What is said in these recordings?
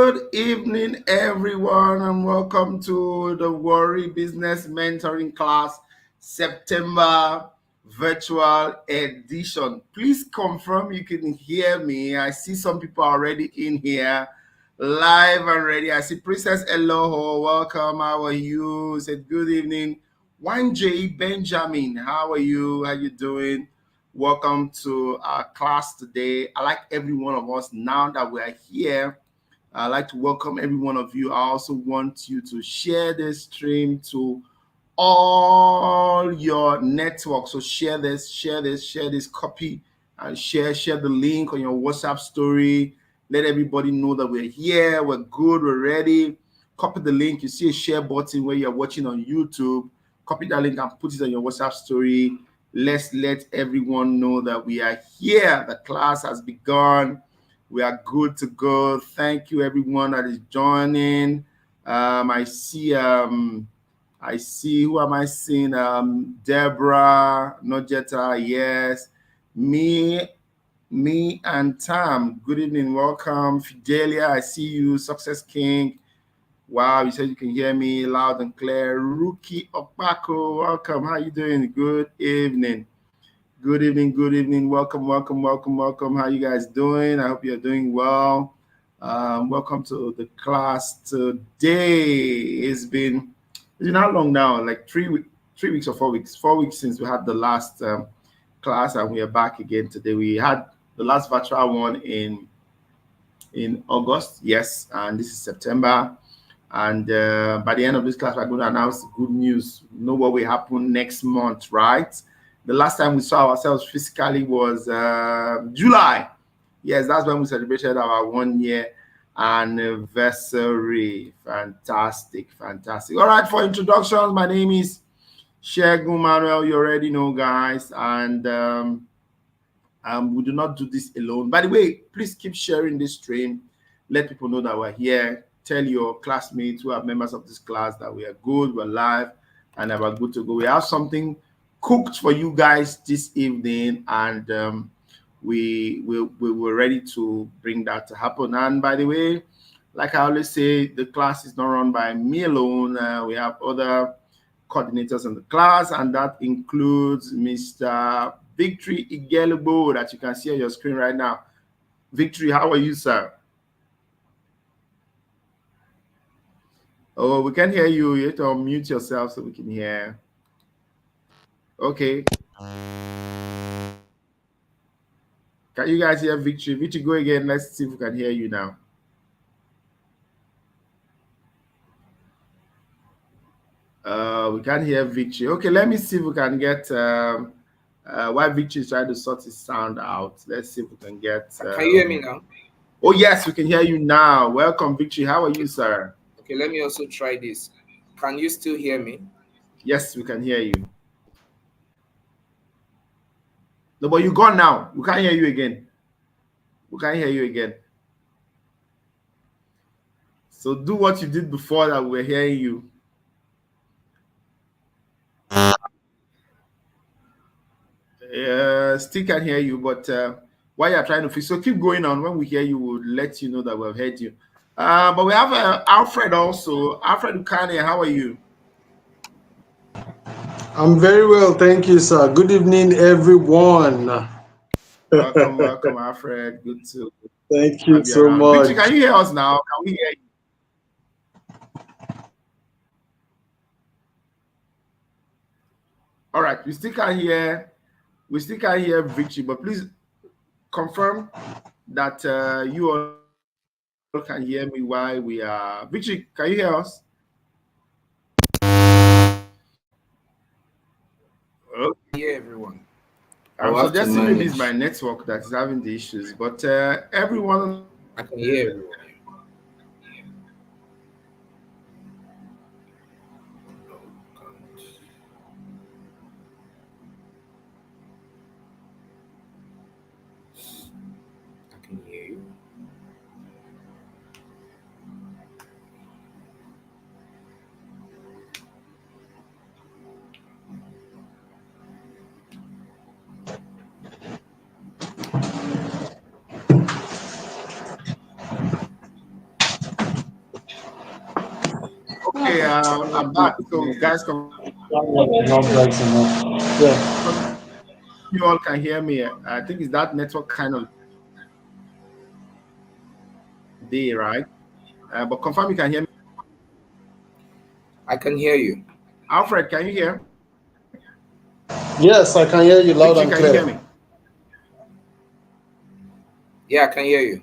Good evening, everyone, and welcome to the Warri Business Mentoring Class September virtual edition. Please confirm you can hear me. I see some people already in here live and ready. I see Princess Eloho. Welcome. How are you? Said good evening. 1J Benjamin. How are you? How you doing? Welcome to our class today. I like every one of us now that we are here. I'd like to welcome every one of you. I also want you to share this stream to all your networks. So share this, copy and share the link on your WhatsApp story. Let everybody know that we're here, we're good, we're ready. Copy the link. You see a share button where you're watching on YouTube. Copy that link and put it on your WhatsApp story. Let's let everyone know that we are here. The class has begun. We are good to go. Thank you, everyone that is joining. I see. Who am I seeing? Deborah, Nojeta. Yes, me and Tam. Good evening. Welcome, Fidelia. I see you. Success King. Wow, you said you can hear me loud and clear. Rookie Opako, welcome. How you doing? Good evening. Good evening, good evening. Welcome. How you guys doing? I hope you're doing well. Welcome to the class today. It's been how long now? Like 3 weeks or 4 weeks? 4 weeks since we had the last class, and we are back again today. We had the last virtual one in August, yes, and this is September. And by the end of this class, we're going to announce good news. Know what will happen next month, right? The last time we saw ourselves physically was July. Yes, that's when we celebrated our 1 year anniversary. Fantastic. All right, for introductions, my name is Shegun Manuel. You already know, guys. And we do not do this alone. By the way, please keep sharing this stream. Let people know that we're here. Tell your classmates who are members of this class that we are good, we're live, and that we're good to go. We have something cooked for you guys this evening, and we were ready to bring that to happen. And by the way, like I always say, the class is not run by me alone. We have other coordinators in the class, and that includes Mr. Victory Igelubo that you can see on your screen right now. Victory, how are you, sir? Oh, we can hear you. You have to unmute yourself so we can hear. Okay. Can you guys hear Victory? Victory, go again. Let's see if we can hear you now. We can't hear Victory. Okay, let me see if we can get why Victory is trying to sort his sound out. Let's see if we can get. Can you hear me now? Oh, yes, we can hear you now. Welcome, Victory. How are you, sir? Okay, let me also try this. Can you still hear me? Yes, we can hear you. No, but you're gone now. We can't hear you again. So do what you did before that we're hearing you. Still can't hear you, but while you're trying to fix, so keep going on. When we hear you, we'll let you know that we've heard you. But we have Alfred also. Alfred Ukane, how are you? I'm very well, thank you, sir. Good evening, everyone. Welcome, Alfred. Good to thank you have you so around. much. Victor, can you hear us now? Can we hear you? All right, we still can't hear Victory, but please confirm that you all can hear me while we are. Victory, can you hear us? Yeah, everyone. I'm suggesting maybe it's my network that is having the issues, but everyone. I can hear everyone. I can hear you. Okay, I'm back. So, guys, Not bright enough. Yeah. you all can hear me. I think it's that network kind of day, right? But confirm you can hear me. I can hear you. Alfred, can you hear? Yes, I can hear you loud Victory, and can you hear clear. me? Yeah, I can hear you.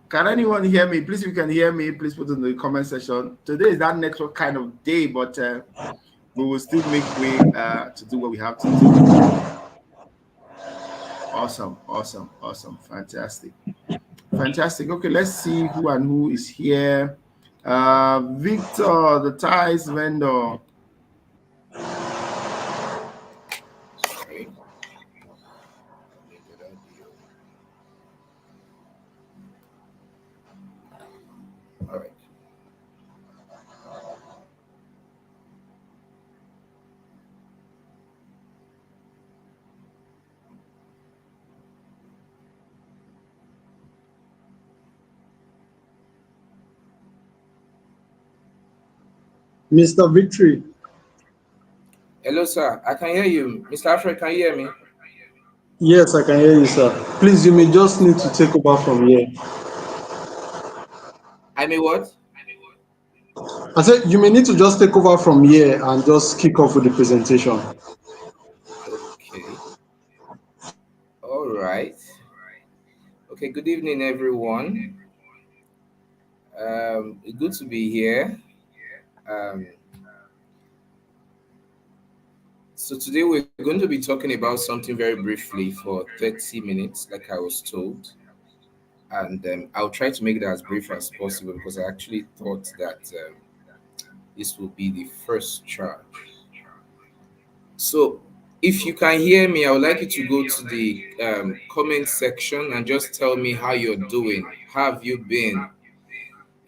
Can anyone hear me? Please, if you can hear me, please put it in the comment section. Today is that network kind of day, but we will still make way to do what we have to do. Awesome, awesome, awesome. Fantastic. Fantastic. Okay, let's see who and who is here. Victor, the ties vendor. Sorry. Muted audio. All right. Mr. Victory. Hello, sir. I can hear you. Mr. Alfred, can you hear me? Yes, I can hear you, sir. Please, you may just need to take over from here. I may what? I said you may need to just take over from here and just kick off with the presentation. Okay. All right. Okay, good evening, everyone. Good to be here. Um, so today we're going to be talking about something very briefly for 30 minutes, like I was told. And I'll try to make it as brief as possible because I actually thought that this will be the first charge. So, if you can hear me, I would like you to go to the comment section and just tell me how you're doing. How have you been?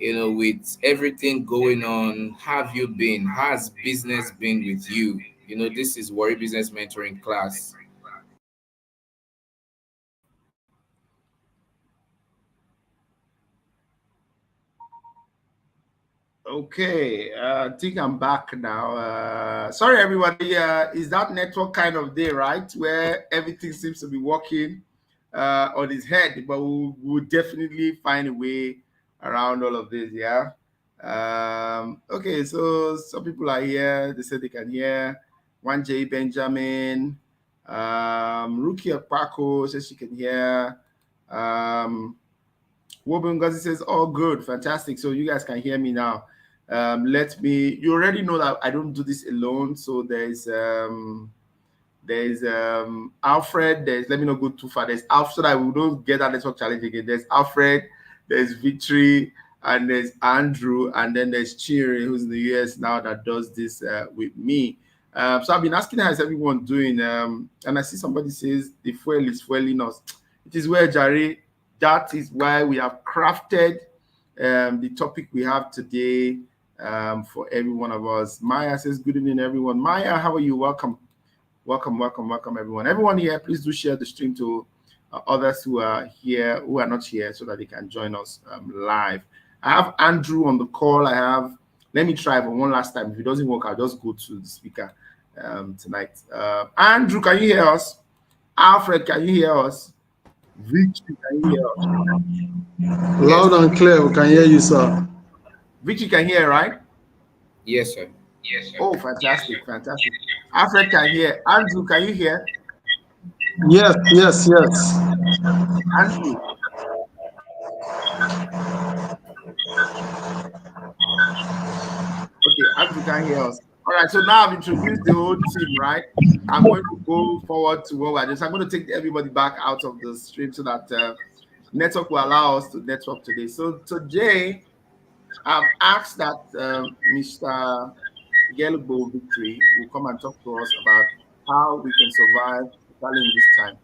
With everything going on, how have you been? How has business been with you? This is Warri Business Mentoring class. Okay, I think I'm back now. Sorry, everybody. Is that network kind of day, right? Where everything seems to be working on his head, but we'll definitely find a way around all of this, yeah? Okay, so some people are here. They said they can hear. 1J Benjamin. Rukia Paco says she can hear. Wobungazi says, all good, fantastic. So you guys can hear me now. You already know that I don't do this alone. So there's Alfred, let me not go too far. There's Alfred, so that we don't get that network challenge again. There's Alfred, there's Victory, and there's Andrew, and then there's Chiri, who's in the US now that does this with me. So I've been asking how is everyone doing? And I see somebody says the fuel is fueling us. It is well, Jari. That is why we have crafted the topic we have today for every one of us. Maya says, good evening, everyone. Maya, how are you? Welcome. Welcome, welcome, welcome, everyone. Everyone here, please do share the stream to others who are here, who are not here, so that they can join us live. I have Andrew on the call. Let me try for one last time. If it doesn't work, I'll just go to the speaker tonight. Andrew, can you hear us? Alfred, can you hear us? Victory, can you hear us? Yes. Loud and clear, we can hear you, sir. Victory can hear, right? Yes, sir. Oh, fantastic, fantastic. Alfred can hear. Andrew, can you hear? Yes, yes, yes. Andrew. Okay, Andrew can hear us. All right, so now I've introduced the whole team, right? I'm going to go forward to what we're doing. So I'm going to take everybody back out of the stream so that network will allow us to network today. So today, I've asked that Mr. Gelbo Victory will come and talk to us about how we can survive, especially in this time.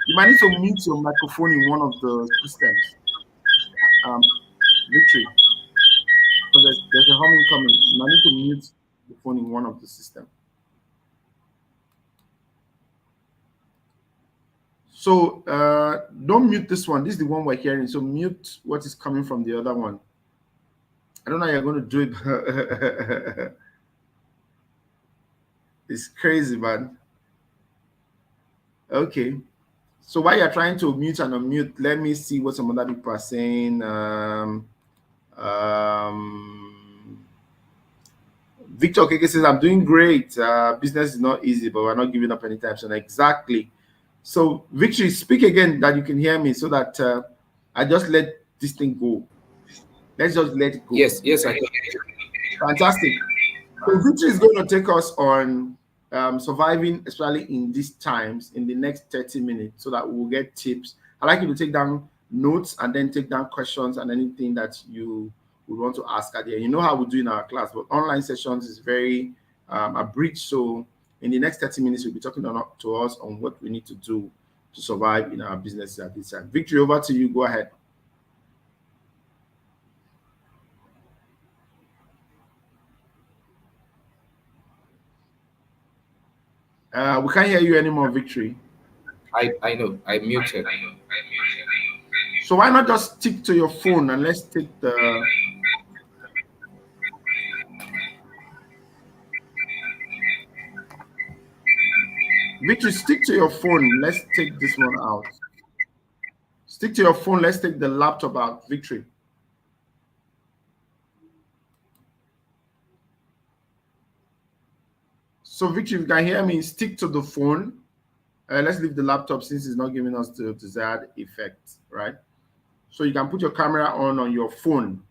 You might need to mute your microphone in one of the systems. Victory, because there's a humming coming. You might need to mute the phone in one of the systems. So don't mute this one. This is the one we're hearing. So mute what is coming from the other one. I don't know how you're going to do it. It's crazy, man. Okay. So while you're trying to mute and unmute, let me see what some other people are saying. Victor Keke says, I'm doing great. Business is not easy, but we're not giving up anytime soon. Exactly. So, Victory, speak again that you can hear me so that I just let this thing go. Let's just let it go. Yes, I can. Fantastic. So, Victory is going to take us on surviving, especially in these times, in the next 30 minutes, so that we'll get tips. I'd like you to take down notes and then take down questions and anything that you would want to ask at the end. You know how we do in our class, but online sessions is very abridged. So in the next 30 minutes, we'll be talking to us on what we need to do to survive in our businesses at this time. Victory, over to you. Go ahead. We can't hear you anymore, Victory. I know. I muted. So why not just stick to your phone and let's take the... Victory, stick to your phone. Let's take this one out. Stick to your phone. Let's take the laptop out. Victory. So, Victory, if you can hear me, stick to the phone. Let's leave the laptop since it's not giving us the desired effect, right? So you can put your camera on your phone.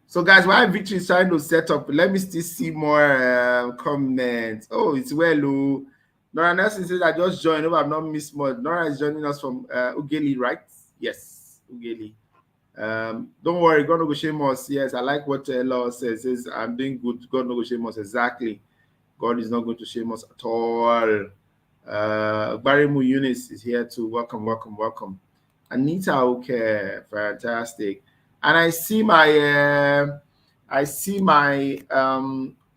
So, guys, while Victory is trying to set up, let me still see more comments. Oh, it's well. Nora Nelson says, I just joined. Hope I've not missed much. Nora is joining us from Ugeli, right? Yes, Ugeli. Don't worry, God no go shame us. Yes, I like what Law says. I'm doing good. God no go shame us. Exactly. God is not going to shame us at all. Barimu Eunice is here too. Welcome, welcome, welcome. Anita, okay, fantastic. And I see my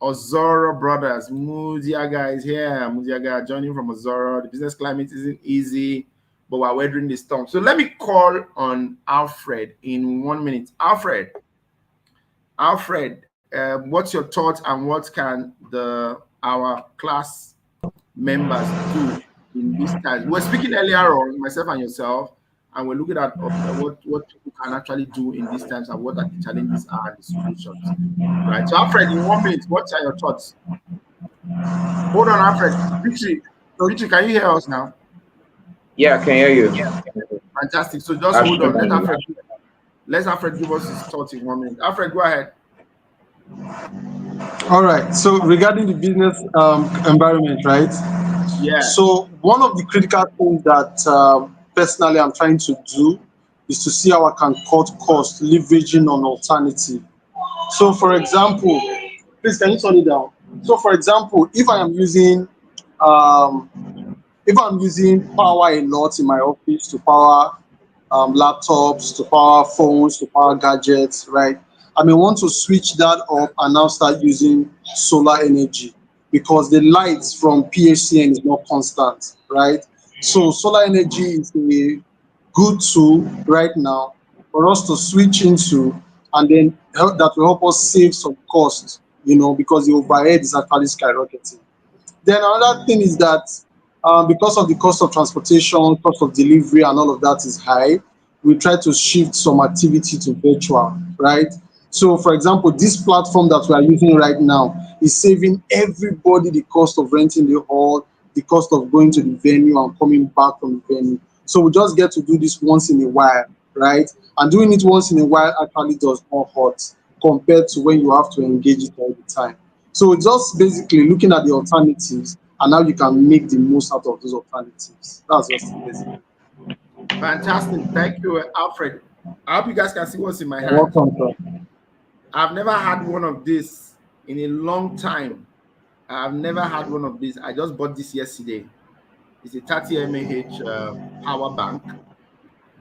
Ozoro brothers. Mudiaga is here. Mudiaga joining from Ozoro. The business climate isn't easy, but we're weathering the storm. So let me call on Alfred in 1 minute. Alfred, what's your thoughts and what can our class members do in these times? We're speaking earlier on, myself and yourself, and we're looking at what people can actually do in these times and what the challenges are and the solutions. Right. So, Alfred, in 1 minute, what are your thoughts? Hold on, Alfred. Victory, can you hear us now? Yeah, I can hear you. Fantastic. So just hold on. Let Alfred give us his thoughts in 1 minute. Alfred, go ahead. All right. So regarding the business environment, right? Yeah. So one of the critical things that personally I'm trying to do is to see how I can cut costs, leveraging on alternative. So, for example, please can you turn it down? So, for example, um, if I'm using power a lot in my office to power laptops, to power phones, to power gadgets, right? I may want to switch that up and now start using solar energy because the light from PHCN is not constant, right? So solar energy is a good tool right now for us to switch into, and then that will help us save some costs, because the overhead is actually skyrocketing. Then another thing is that because of the cost of transportation, cost of delivery, and all of that is high, we try to shift some activity to virtual, right? So, for example, this platform that we are using right now is saving everybody the cost of renting the hall, the cost of going to the venue and coming back from the venue. So we just get to do this once in a while, right? And doing it once in a while actually does not hurt compared to when you have to engage it all the time. So just basically looking at the alternatives and how you can make the most out of those alternatives. That's just it, basically. Fantastic. Thank you, Alfred. I hope you guys can see what's in my You're hand. welcome, sir. I've never had one of this in a long time. I've never had one of these. I just bought this yesterday. It's a 30 mAh power bank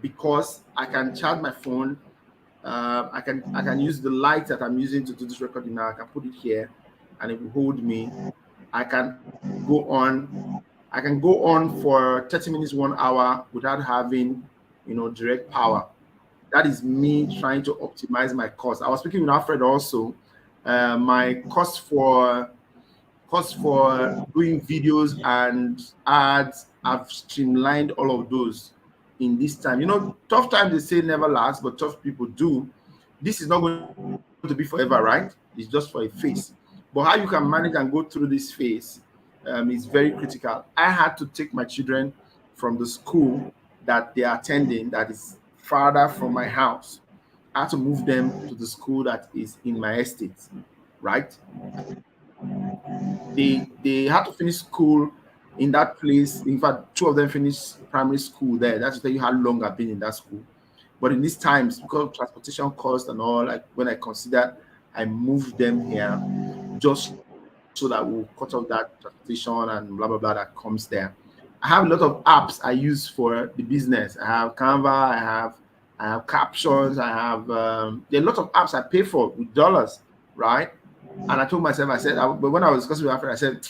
because I can charge my phone. I can use the light that I'm using to do this recording now. I can put it here, and it will hold me. I can go on I can go on for 30 minutes, 1 hour without having, direct power. That is me trying to optimize my cost. I was speaking with Alfred also. My cost for doing videos and ads, I've streamlined all of those in this time. Tough times they say never last, but tough people do. This is not going to be forever, right? It's just for a phase. But how you can manage and go through this phase is very critical. I had to take my children from the school that they are attending that is farther from my house. I had to move them to the school that is in my estate, right? They had to finish school in that place. In fact, two of them finished primary school there. That's to tell you how long I've been in that school. But in these times, because of transportation cost and all, like when I considered, I moved them here just so that we'll cut off that transportation and blah blah blah that comes there. I have a lot of apps I use for the business. I have Canva, I have captions, I have there are a lot of apps I pay for with dollars, right? And I told myself, but when I was discussing with Alfred, I said,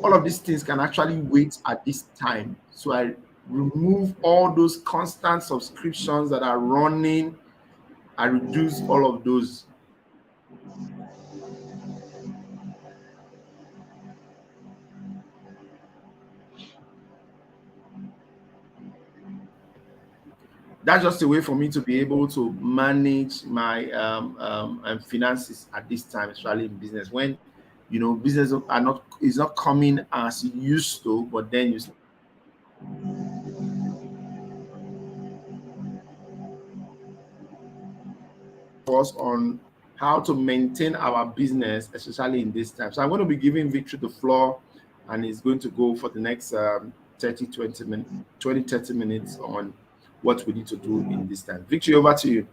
all of these things can actually wait at this time. So I remove all those constant subscriptions that are running. I reduce all of those. That's just a way for me to be able to manage my finances at this time, especially in business. When business are not is not coming as it used to, but then you still have to focus on how to maintain our business, especially in this time. So I'm going to be giving Victory the floor, and he's going to go for the next 30, 20 minutes, 20, 30 minutes on what we need to do in this time. Victory, over to you.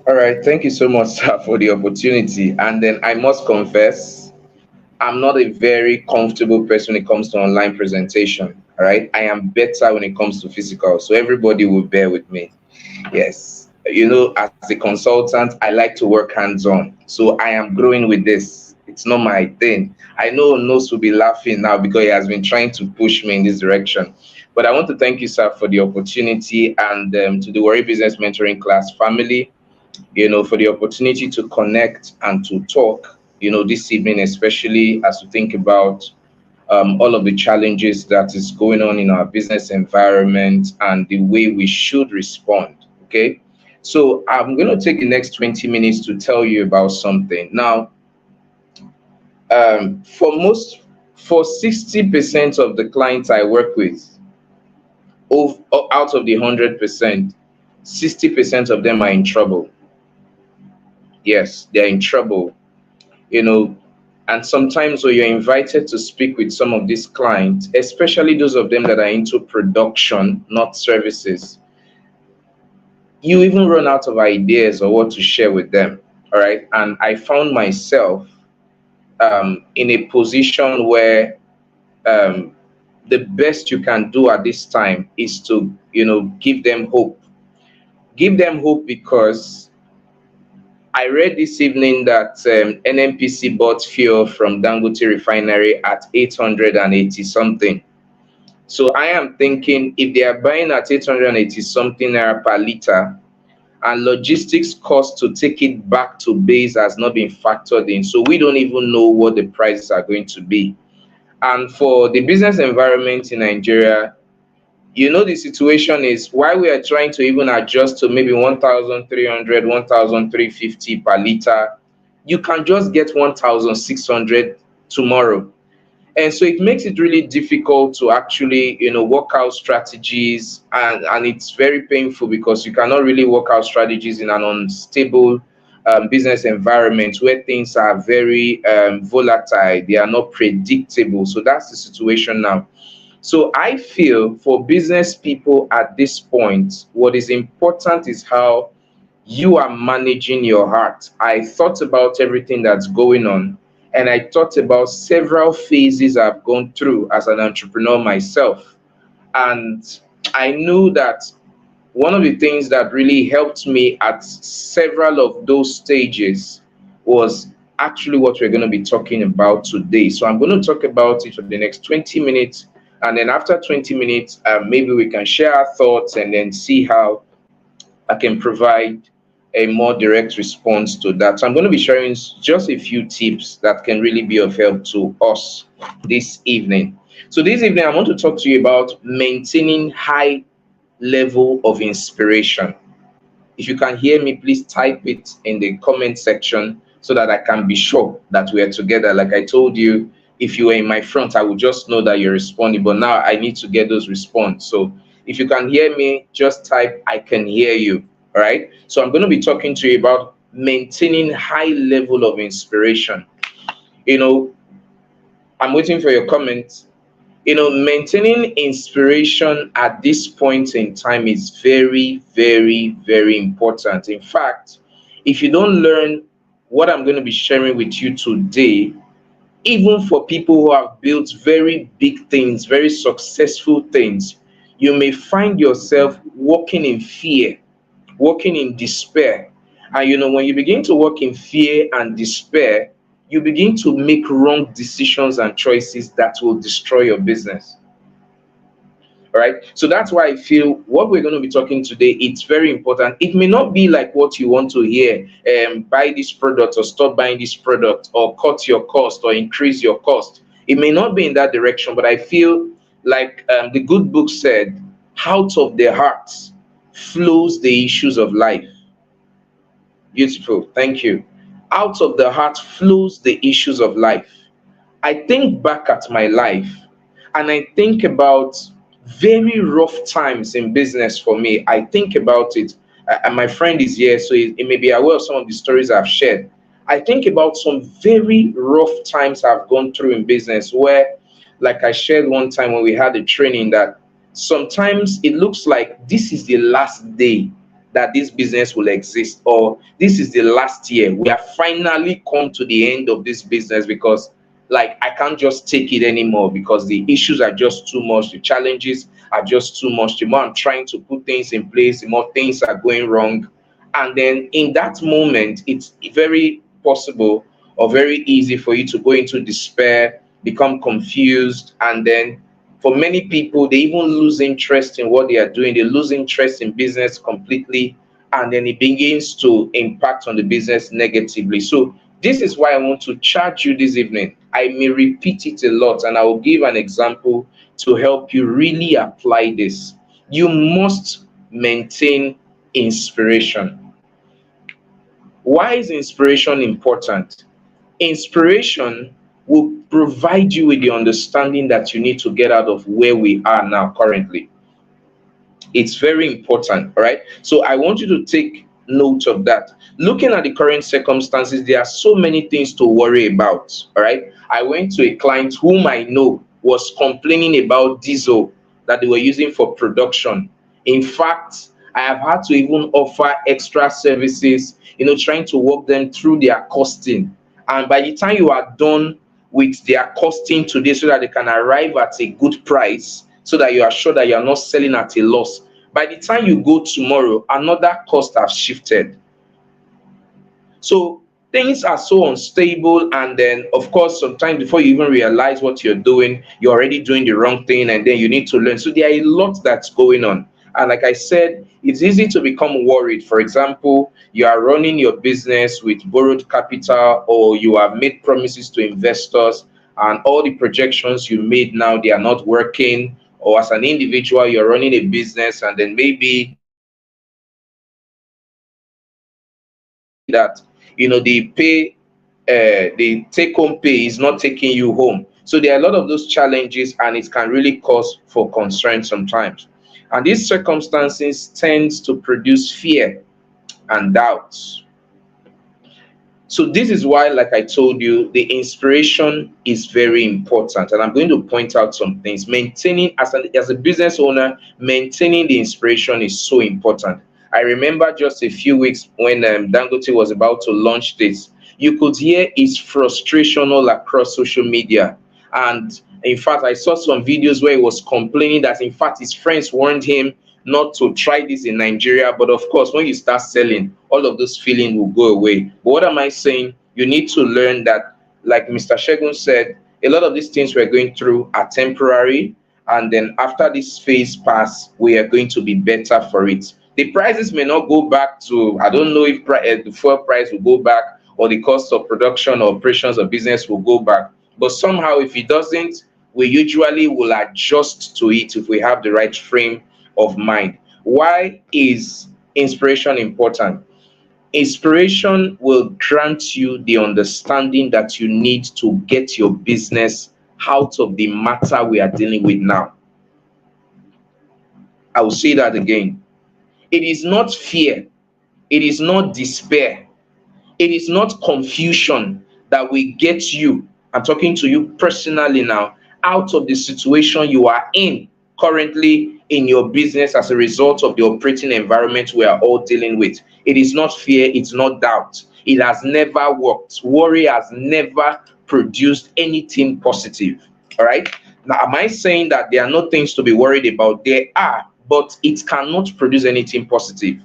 All right. Thank you so much, sir, for the opportunity. And then I must confess, I'm not a very comfortable person when it comes to online presentation. All right. I am better when it comes to physical. So everybody will bear with me. Yes. As a consultant, I like to work hands on. So I am growing with this. It's not my thing. I know Nos will be laughing now because he has been trying to push me in this direction. But I want to thank you, sir, for the opportunity and to the Worry Business Mentoring Class family, for the opportunity to connect and to talk, this evening, especially as we think about all of the challenges that is going on in our business environment and the way we should respond. Okay. So I'm going to take the next 20 minutes to tell you about something. Now, for 60% of the clients I work with, out of the 100%, 60% of them are in trouble. Yes, they're in trouble. You know, and sometimes when you're invited to speak with some of these clients, especially those of them that are into production, not services, you even run out of ideas or what to share with them. All right. And I found myself in a position where um, the best you can do at this time is to, give them hope. Give them hope because I read this evening that NNPC bought fuel from Dangote refinery at 880 something. So I am thinking if they are buying at 880 something naira per liter and logistics cost to take it back to base has not been factored in. So we don't even know what the prices are going to be. And for the business environment in Nigeria, the situation is why we are trying to even adjust to maybe 1,300, 1,350 per liter. You can just get 1,600 tomorrow. And so it makes it really difficult to actually, work out strategies. And it's very painful because you cannot really work out strategies in an unstable business environment where things are very volatile. They are not predictable. So that's the situation now. So I feel for business people at this point, what is important is how you are managing your heart. I thought about everything that's going on, and I thought about several phases I've gone through as an entrepreneur myself. And I knew that one of the things that really helped me at several of those stages was actually what we're going to be talking about today. So I'm going to talk about it for the next 20 minutes. And then after 20 minutes, maybe we can share our thoughts and then see how I can provide a more direct response to that. So I'm going to be sharing just a few tips that can really be of help to us this evening. So this evening, I want to talk to you about maintaining high level of inspiration. If you can hear me, please type it in the comment section so that I can be sure that we are together. Like I told you, if you were in my front, I would just know that you're responding. But now I need to get those response. So if you can hear me, just type I can hear you. All right. So I'm going to be talking to you about maintaining high level of inspiration. You know, I'm waiting for your comments. Maintaining inspiration at this point in time is very, very, very important. In fact, if you don't learn what I'm going to be sharing with you today, even for people who have built very big things, very successful things, you may find yourself walking in fear, walking in despair. And when you begin to walk in fear and despair, you begin to make wrong decisions and choices that will destroy your business. All right. So that's why I feel what we're going to be talking today, it's very important. It may not be like what you want to hear, buy this product or stop buying this product or cut your cost or increase your cost. It may not be in that direction, but I feel like the good book said, out of the hearts flows the issues of life. Beautiful. Thank you. Out of the heart flows the issues of life. I think back at my life and I think about very rough times in business for me. I think about it, and my friend is here, so he may be aware of some of the stories I've shared. I think about some very rough times I've gone through in business where, like I shared one time when we had a training, that sometimes it looks like this is the last day that this business will exist, or this is the last year. We have finally come to the end of this business because like I can't just take it anymore because the issues are just too much, the challenges are just too much. The more I'm trying to put things in place, the more things are going wrong. And then in that moment, it's very possible or very easy for you to go into despair, become confused, and then for many people, they even lose interest in what they are doing. They lose interest in business completely, and then it begins to impact on the business negatively. So this is why I want to charge you this evening. I may repeat it a lot, and I will give an example to help you really apply this. You must maintain inspiration. Why is inspiration important? Inspiration will provide you with the understanding that you need to get out of where we are now currently. It's very important, all right? So I want you to take note of that. Looking at the current circumstances, there are so many things to worry about, all right? I went to a client whom I know was complaining about diesel that they were using for production. In fact, I have had to even offer extra services, trying to walk them through their costing. And by the time you are done with their costing today so that they can arrive at a good price, so that you are sure that you are not selling at a loss, by the time you go tomorrow, another cost has shifted. So things are so unstable, and then of course sometimes before you even realize what you're doing, you're already doing the wrong thing, and then you need to learn. So there are a lot that's going on, and like I said, it's easy to become worried. For example, you are running your business with borrowed capital, or you have made promises to investors and all the projections you made now, they are not working. Or as an individual, you're running a business, and then maybe that the take home pay is not taking you home. So there are a lot of those challenges, and it can really cause for concern sometimes. And these circumstances tends to produce fear and doubts. So this is why, like I told you, the inspiration is very important. And I'm going to point out some things. Maintaining, as a business owner, maintaining the inspiration is so important. I remember just a few weeks when Dangote was about to launch this, you could hear his frustration all across social media. And in fact, I saw some videos where he was complaining that, in fact, his friends warned him not to try this in Nigeria. But of course, when you start selling, all of those feelings will go away. But what am I saying? You need to learn that, like Mr. Shegun said, a lot of these things we're going through are temporary, and then after this phase pass, we are going to be better for it. The prices may not go back to, I don't know if the fuel price will go back, or the cost of production or operations of business will go back. But somehow, if it doesn't, we usually will adjust to it if we have the right frame of mind. Why is inspiration important? Inspiration will grant you the understanding that you need to get your business out of the matter we are dealing with now. I will say that again. It is not fear, it is not despair, it is not confusion that will get you, I'm talking to you personally now, out of the situation you are in currently in your business as a result of the operating environment we are all dealing with. It is not fear, it's not doubt. It has never worked. Worry has never produced anything positive. All right. Now, am I saying that there are no things to be worried about? There are, but it cannot produce anything positive.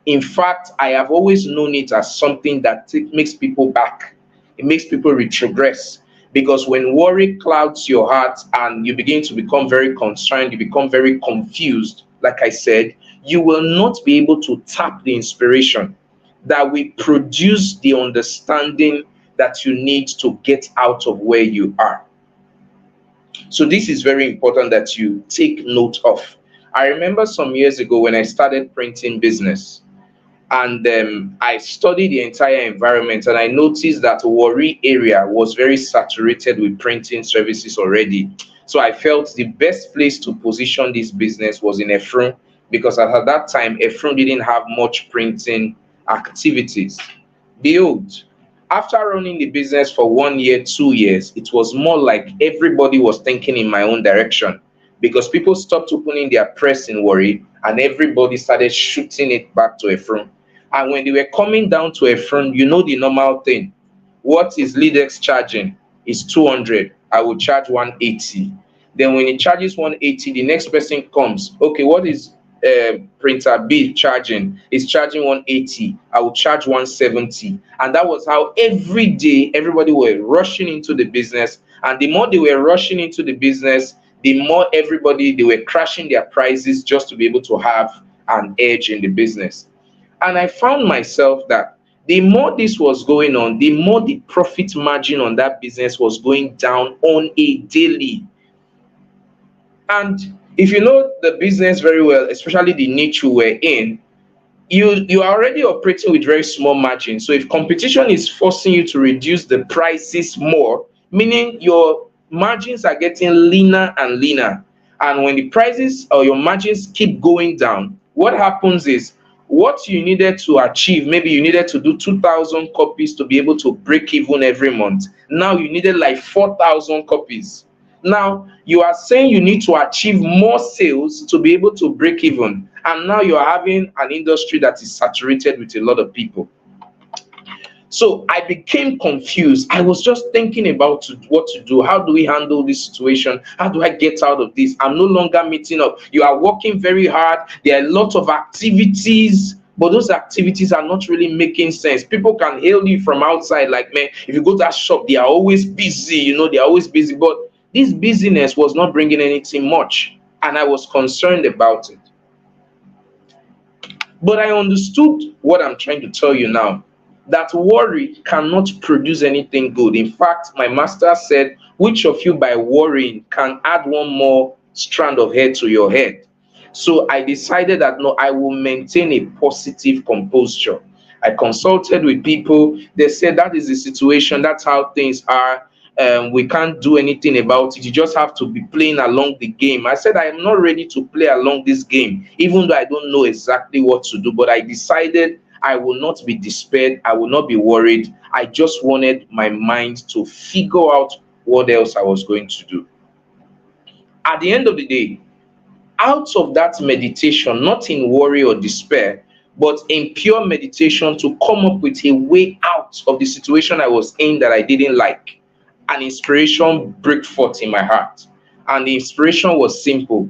In fact, I have always known it as something that makes people back. It makes people retrogress. Because when worry clouds your heart and you begin to become very concerned, you become very confused, like I said, you will not be able to tap the inspiration that will produce the understanding that you need to get out of where you are. So this is very important that you take note of. I remember some years ago when I started printing business, and I studied the entire environment, and I noticed that Warri area was very saturated with printing services already. So I felt the best place to position this business was in Ephraim, because at that time Ephraim didn't have much printing activities. Behold, after running the business for 1 year, 2 years, it was more like everybody was thinking in my own direction, because people stopped opening their press in Warri and everybody started shooting it back to Ephraim. And when they were coming down to Ephraim, you know the normal thing. What is Leadex charging? Is 200. I will charge 180. Then when he charges 180, the next person comes. Okay, what is printer B charging? Is charging 180. I will charge 170. And that was how every day everybody were rushing into the business. And the more they were rushing into the business, the more everybody, they were crashing their prices just to be able to have an edge in the business. And I found myself that the more this was going on, the more the profit margin on that business was going down on a daily. And if you know the business very well, especially the niche you were in, you are already operating with very small margins. So if competition is forcing you to reduce the prices more, meaning your margins are getting leaner and leaner. And when the prices or your margins keep going down, what happens is what you needed to achieve, maybe you needed to do 2,000 copies to be able to break even every month. Now you needed like 4,000 copies. Now you are saying you need to achieve more sales to be able to break even. And now you are having an industry that is saturated with a lot of people. So I became confused. I was just thinking about what to do. How do we handle this situation? How do I get out of this? I'm no longer meeting up. You are working very hard. There are a lot of activities, but those activities are not really making sense. People can hail you from outside like, man, if you go to that shop, they are always busy. They are always busy. But this busyness was not bringing anything much. And I was concerned about it. But I understood what I'm trying to tell you now, that worry cannot produce anything good. In fact, my master said, which of you by worrying can add one more strand of hair to your head? So I decided that no, I will maintain a positive composure. I consulted with people. They said that is the situation. That's how things are. We can't do anything about it. You just have to be playing along the game. I said, I am not ready to play along this game, even though I don't know exactly what to do. But I decided I will not be despaired. I will not be worried. I just wanted my mind to figure out what else I was going to do. At the end of the day, out of that meditation, not in worry or despair, but in pure meditation to come up with a way out of the situation I was in that I didn't like, an inspiration broke forth in my heart. And the inspiration was simple.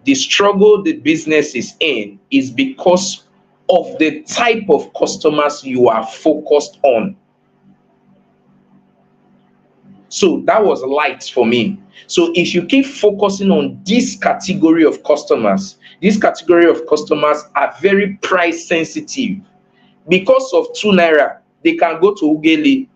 The struggle the business is in is because of the type of customers you are focused on. So that was light for me. So if you keep focusing on this category of customers, this category of customers are very price sensitive. Because of 2 naira, they can go to Ugele.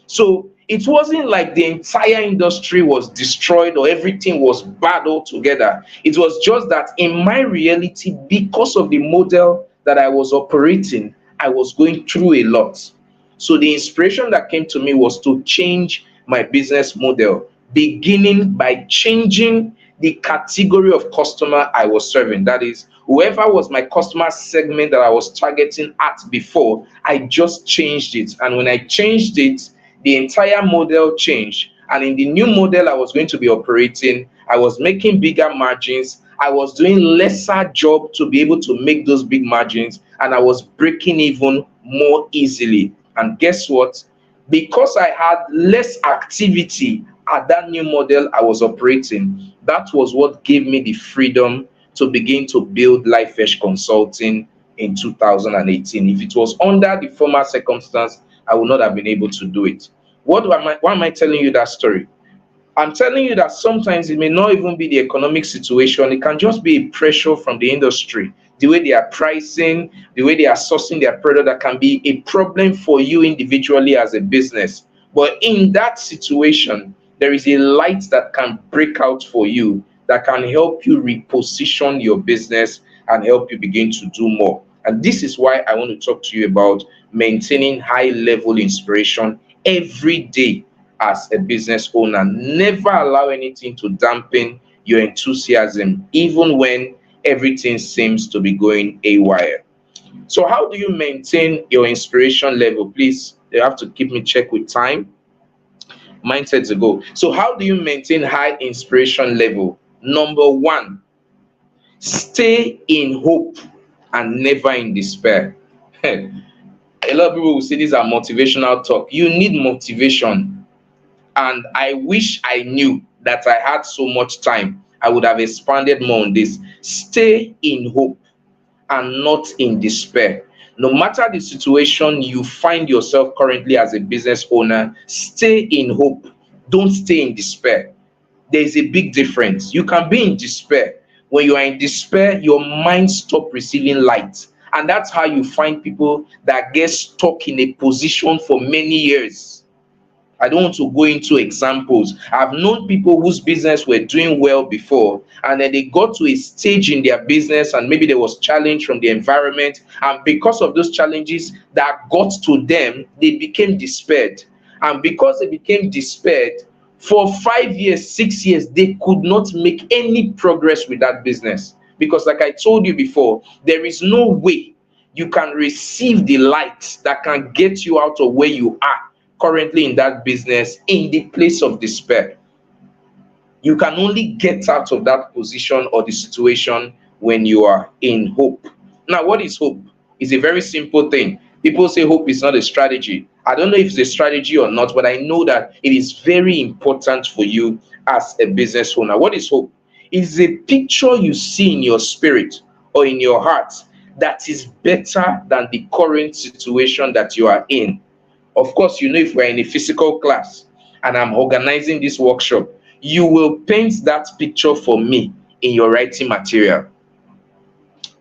So it wasn't like the entire industry was destroyed or everything was bad altogether. It was just that in my reality, because of the model that I was operating, I was going through a lot. So the inspiration that came to me was to change my business model, beginning by changing the category of customer I was serving. That is, whoever was my customer segment that I was targeting at before, I just changed it. And when I changed it, the entire model changed. And in the new model I was going to be operating, I was making bigger margins. I was doing lesser job to be able to make those big margins, and I was breaking even more easily. And guess what? Because I had less activity at that new model I was operating, that was what gave me the freedom to begin to build Life Edge Consulting in 2018. If it was under the former circumstance, I would not have been able to do it. Why am I telling you that story? I'm telling you that sometimes it may not even be the economic situation. It can just be a pressure from the industry, the way they are pricing, the way they are sourcing their product, that can be a problem for you individually as a business. But in that situation, there is a light that can break out for you, that can help you reposition your business and help you begin to do more. And this is why I want to talk to you about maintaining high level inspiration every day as a business owner. Never allow anything to dampen your enthusiasm, even when everything seems to be going haywire. So, how do you maintain your inspiration level? Please, you have to keep me check with time. Mindset to go. So, how do you maintain high inspiration level? Number one, stay in hope and never in despair. A lot of people will say these are motivational talk. You need motivation, and I wish I knew that I had so much time. I would have expanded more on this. Stay in hope and not in despair. No matter the situation you find yourself currently as a business owner, stay in hope. Don't stay in despair. There is a big difference. You can be in despair. When you are in despair, your mind stop receiving light. And that's how you find people that get stuck in a position for many years. I don't want to go into examples. I've known people whose business were doing well before, and then they got to a stage in their business, and maybe there was challenge from the environment, and because of those challenges that got to them, they became despaired. And because they became despaired, for 5 years, 6 years, they could not make any progress with that business. Because, like I told you before, there is no way you can receive the light that can get you out of where you are currently in that business in the place of despair. You can only get out of that position or the situation when you are in hope. Now, what is hope? It's a very simple thing. People say hope is not a strategy. I don't know if it's a strategy or not, but I know that it is very important for you as a business owner. What is hope? It's a picture you see in your spirit or in your heart that is better than the current situation that you are in. Of course, if we're in a physical class and I'm organizing this workshop, you will paint that picture for me in your writing material.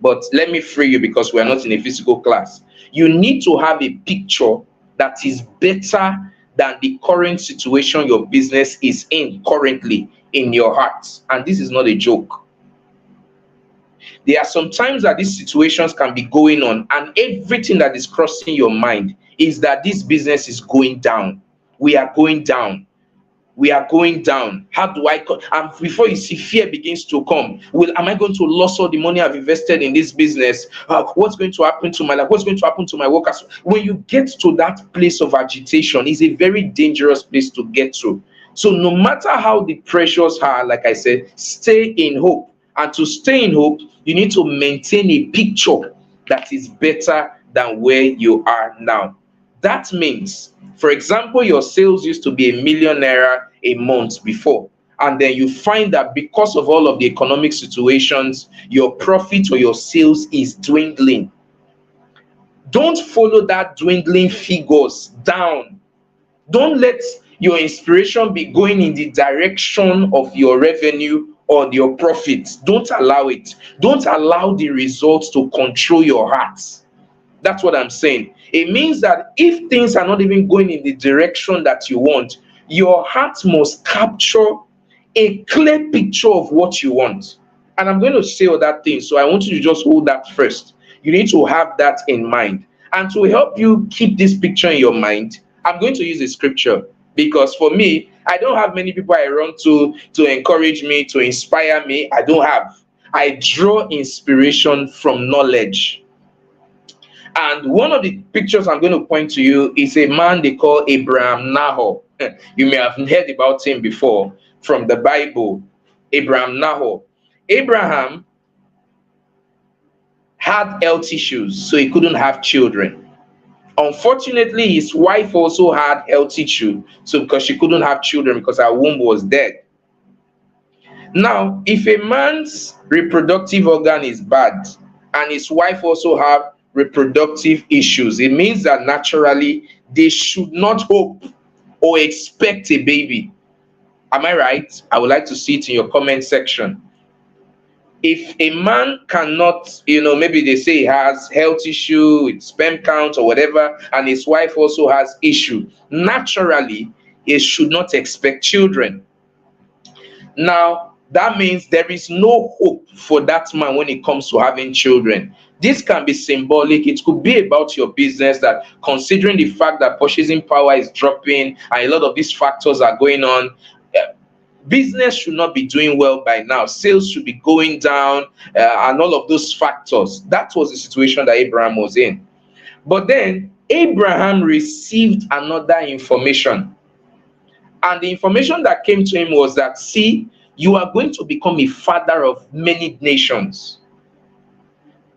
But let me free you, because we're not in a physical class. You need to have a picture that is better than the current situation your business is in currently in your heart. And this is not a joke. There are some times that these situations can be going on, and everything that is crossing your mind is that this business is going down. We are going down. We are going down. How do I and before you see, fear begins to come. Am I going to lose all the money I've invested in this business? What's going to happen to my life? What's going to happen to my workers? When you get to that place of agitation, it's a very dangerous place to get to. So no matter how the pressures are, like I said, stay in hope. And to stay in hope, you need to maintain a picture that is better than where you are now. That means, for example, your sales used to be ₦1,000,000 a month before, and then you find that because of all of the economic situations, your profit or your sales is dwindling. Don't follow that dwindling figures down. Don't let your inspiration be going in the direction of your revenue or your profits. Don't allow it. Don't allow the results to control your heart. That's what I'm saying. It means that if things are not even going in the direction that you want, your heart must capture a clear picture of what you want. And I'm going to say other things, so I want you to just hold that first. You need to have that in mind. And to help you keep this picture in your mind, I'm going to use a scripture, because for me, I don't have many people I run to encourage me, to inspire me. I don't have. I draw inspiration from knowledge. And one of the pictures I'm going to point to you is a man they call Abraham Nahor. You may have heard about him before from the Bible. Abraham Nahor. Abraham had health issues, so he couldn't have children. Unfortunately, his wife also had health issue, so because she couldn't have children because her womb was dead. Now, if a man's reproductive organ is bad and his wife also have reproductive issues, it means that naturally they should not hope or expect a baby. Am I right? I would like to see it in your comment section. If a man cannot, maybe they say he has health issue with sperm count or whatever, and his wife also has issue, naturally he should not expect children. Now, that means there is no hope for that man when it comes to having children. This can be symbolic. It could be about your business, that considering the fact that purchasing power is dropping and a lot of these factors are going on, business should not be doing well by now. Sales should be going down, and all of those factors. That was the situation that Abraham was in. But then Abraham received another information. And the information that came to him was that, see, you are going to become a father of many nations.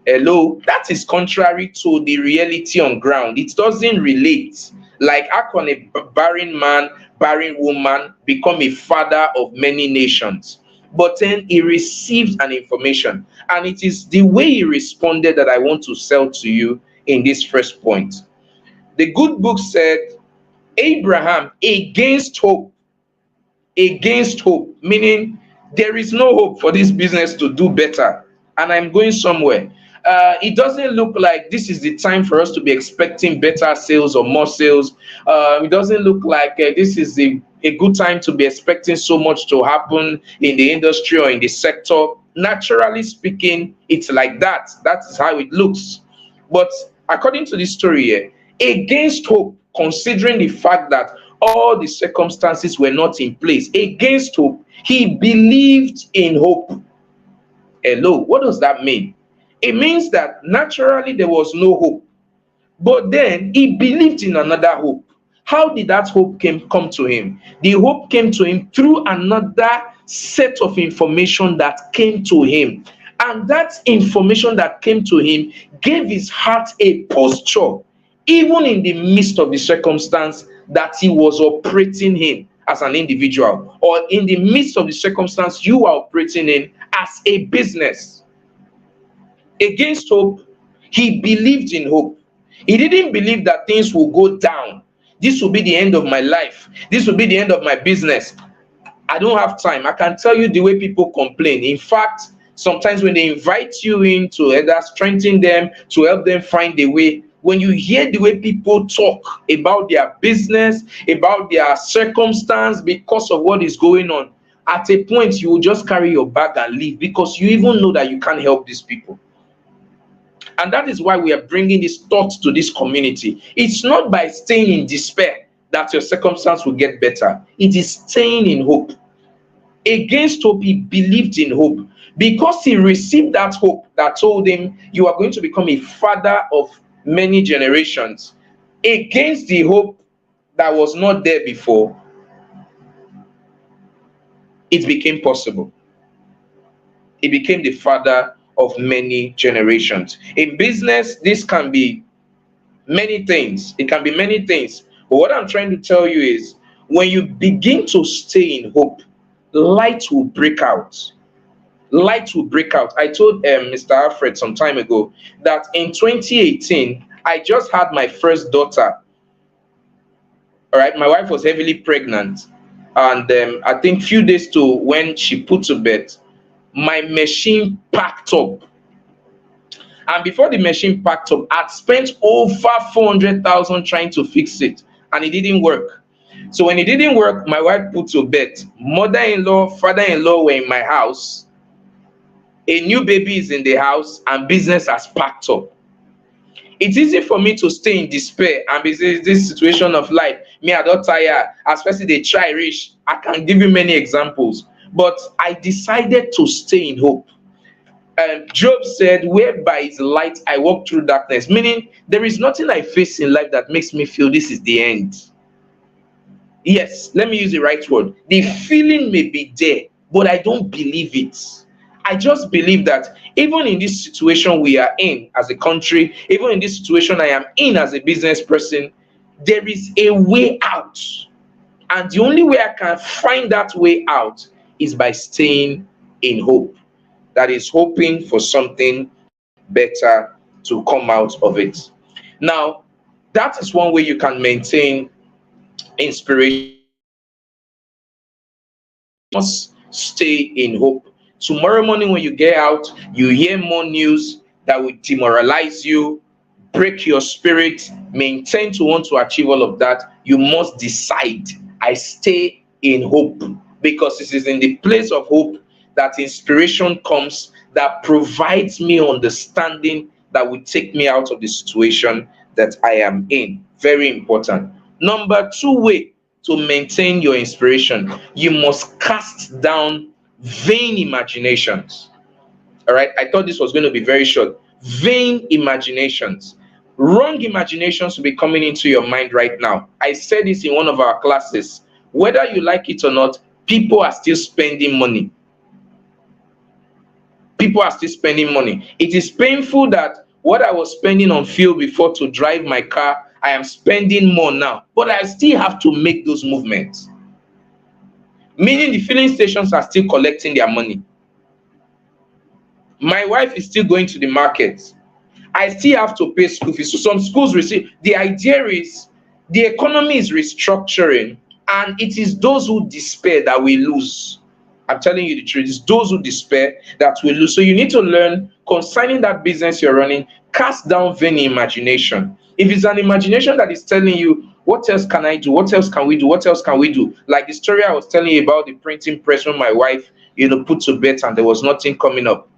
Hello, that is contrary to the reality on ground. It doesn't relate. Like, how can a barren man, barren woman become a father of many nations? But then he received an information, and it is the way he responded that I want to sell to you in this first point. The good book said, Abraham, against hope, meaning there is no hope for this business to do better, and I'm going somewhere. It doesn't look like this is the time for us to be expecting better sales or more sales. It doesn't look like this is a good time to be expecting so much to happen in the industry or in the sector. Naturally speaking, it's like that. That is how it looks. But according to this story here, against hope, considering the fact that all the circumstances were not in place, against hope, he believed in hope. Hello, what does that mean? It means that naturally there was no hope, but then he believed in another hope. How did that hope come to him? The hope came to him through another set of information that came to him. And that information that came to him gave his heart a posture, even in the midst of the circumstance that he was operating in as an individual, or in the midst of the circumstance you are operating in as a business. Against hope, he believed in hope. He didn't believe that things will go down. This will be the end of my life. This will be the end of my business. I don't have time. I can tell you the way people complain. In fact, sometimes when they invite you in to either strengthen them, to help them find a way, when you hear the way people talk about their business, about their circumstance because of what is going on, at a point you will just carry your bag and leave, because you even know that you can't help these people. And that is why we are bringing this thought to this community. It's not by staying in despair that your circumstance will get better. It is staying in hope. Against hope, he believed in hope, because he received that hope that told him, you are going to become a father of many generations. Against the hope that was not there before, it became possible. He became the father of many generations. In business, this can be many things. It can be many things. But what I'm trying to tell you is, when you begin to stay in hope, light will break out. Light will break out. I told Mr. Alfred some time ago that in 2018, I just had my first daughter. All right, my wife was heavily pregnant, and I think few days to when she put to bed, my machine packed up. And before the machine packed up, I'd spent over 400,000 trying to fix it, and it didn't work. So when it didn't work, my wife put to bed. Mother-in-law, father-in-law were in my house. A new baby is in the house, and business has packed up. It's easy for me to stay in despair and be say this situation of life, me I don tire, especially they try reach. I can give you many examples, but I decided to stay in hope. Job said, whereby is light I walk through darkness, meaning there is nothing I face in life that makes me feel this is the end. Yes, let me use the right word. The feeling may be there, but I don't believe it. I just believe that even in this situation we are in as a country, even in this situation I am in as a business person, there is a way out. And the only way I can find that way out is by staying in hope. That is, hoping for something better to come out of it. Now, that is one way you can maintain inspiration. Must stay in hope. Tomorrow morning, when you get out, you hear more news that will demoralize you, break your spirit, maintain to want to achieve all of that. You must decide, I stay in hope, because it is in the place of hope that inspiration comes, that provides me understanding that will take me out of the situation that I am in. Very important. Number two way to maintain your inspiration, you must cast down vain imaginations. All right, I thought this was going to be very short. Vain imaginations. Wrong imaginations will be coming into your mind right now. I said this in one of our classes. Whether you like it or not, people are still spending money. People are still spending money. It is painful that what I was spending on fuel before to drive my car, I am spending more now, but I still have to make those movements. Meaning the filling stations are still collecting their money. My wife is still going to the market. I still have to pay school fees. So some schools receive. The idea is the economy is restructuring, and it is those who despair that we lose. I'm telling you the truth. It's those who despair that will lose. So you need to learn concerning that business you're running, cast down vain imagination. If it's an imagination that is telling you, what else can I do? What else can we do? What else can we do? Like the story I was telling you about the printing press when my wife, put to bed and there was nothing coming up.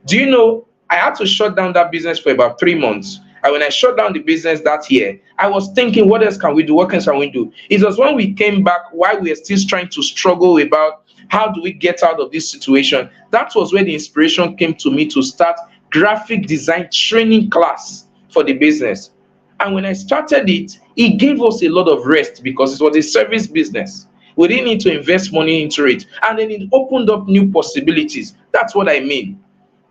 Do you know, I had to shut down that business for about 3 months. And when I shut down the business that year, I was thinking, what else can we do? What else can we do? It was when we came back, while we were still trying to struggle about how do we get out of this situation, that was where the inspiration came to me to start graphic design training class for the business. And when I started it, it gave us a lot of rest because it was a service business. We didn't need to invest money into it. And then it opened up new possibilities. That's what I mean.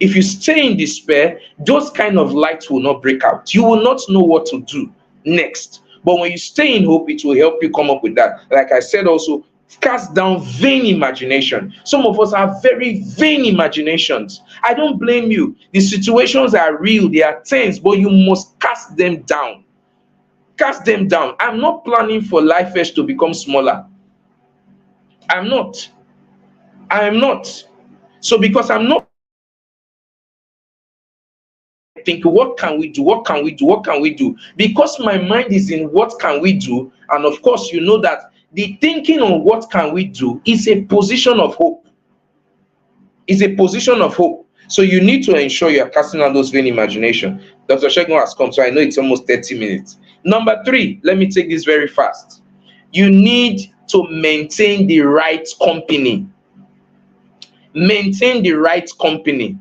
If you stay in despair, those kind of lights will not break out. You will not know what to do next. But when you stay in hope, it will help you come up with that. Like I said also, cast down vain imagination. Some of us have very vain imaginations. I don't blame you. The situations are real, they are tense, but you must cast them down. Cast them down. I'm not planning for Life Edge to become smaller. I'm not. I am not. So because I'm not think, what can we do? What can we do? What can we do? Because my mind is in what can we do, and of course you know that the thinking on what can we do is a position of hope. Is a position of hope. So you need to ensure you are casting out those vain imagination. Dr. Shegun has come, so I know it's almost 30 minutes. Number 3, let me take this very fast. You need to maintain the right company. Maintain the right company.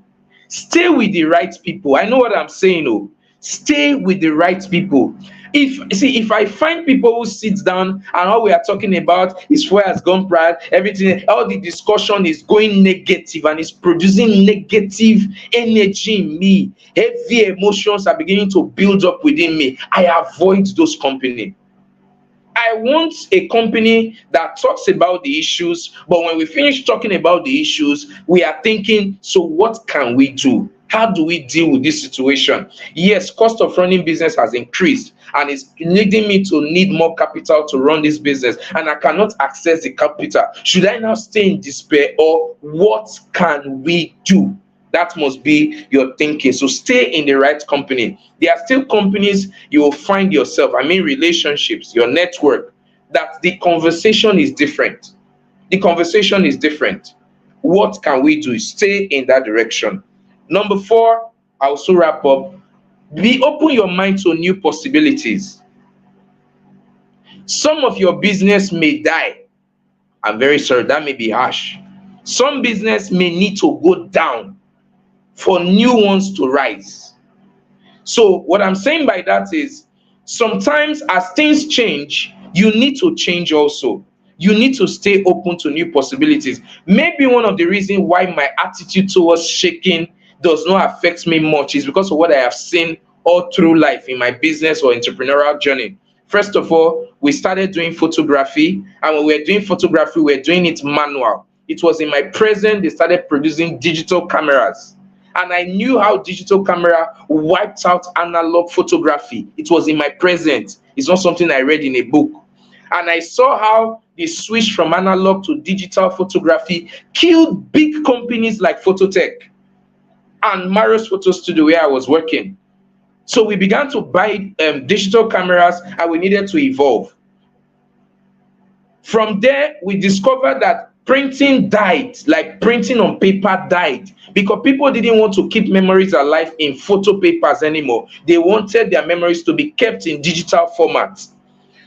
Stay with the right people. I know what I'm saying. Oh, stay with the right people. If I find people who sit down and all we are talking about is where has gone pride, everything, all the discussion is going negative and is producing negative energy in me. Heavy emotions are beginning to build up within me. I avoid those company. I want a company that talks about the issues, but when we finish talking about the issues, we are thinking, so what can we do? How do we deal with this situation? Yes, cost of running business has increased and it's leading me to need more capital to run this business, and I cannot access the capital. Should I now stay in despair, or what can we do? That must be your thinking. So stay in the right company. There are still companies you will find yourself, I mean relationships, your network, that the conversation is different. The conversation is different. What can we do? Stay in that direction. Number four, I also wrap up. Be open your mind to new possibilities. Some of your business may die. I'm very sorry, that may be harsh. Some business may need to go down for new ones to rise. So what I'm saying by that is, sometimes as things change, you need to change also. You need to stay open to new possibilities. Maybe one of the reasons why my attitude towards shaking does not affect me much is because of what I have seen all through life in my business or entrepreneurial journey. First of all, we started doing photography, and when we were doing photography, we were doing it manual. It was in my present they started producing digital cameras, and I knew how digital camera wiped out analog photography. It was in my present. It's not something I read in a book. And I saw how the switch from analog to digital photography killed big companies like Phototech and Mario's Photo Studio where I was working. So we began to buy digital cameras, and we needed to evolve. From there, we discovered that printing died, like printing on paper died, because people didn't want to keep memories alive in photo papers anymore. They wanted their memories to be kept in digital formats.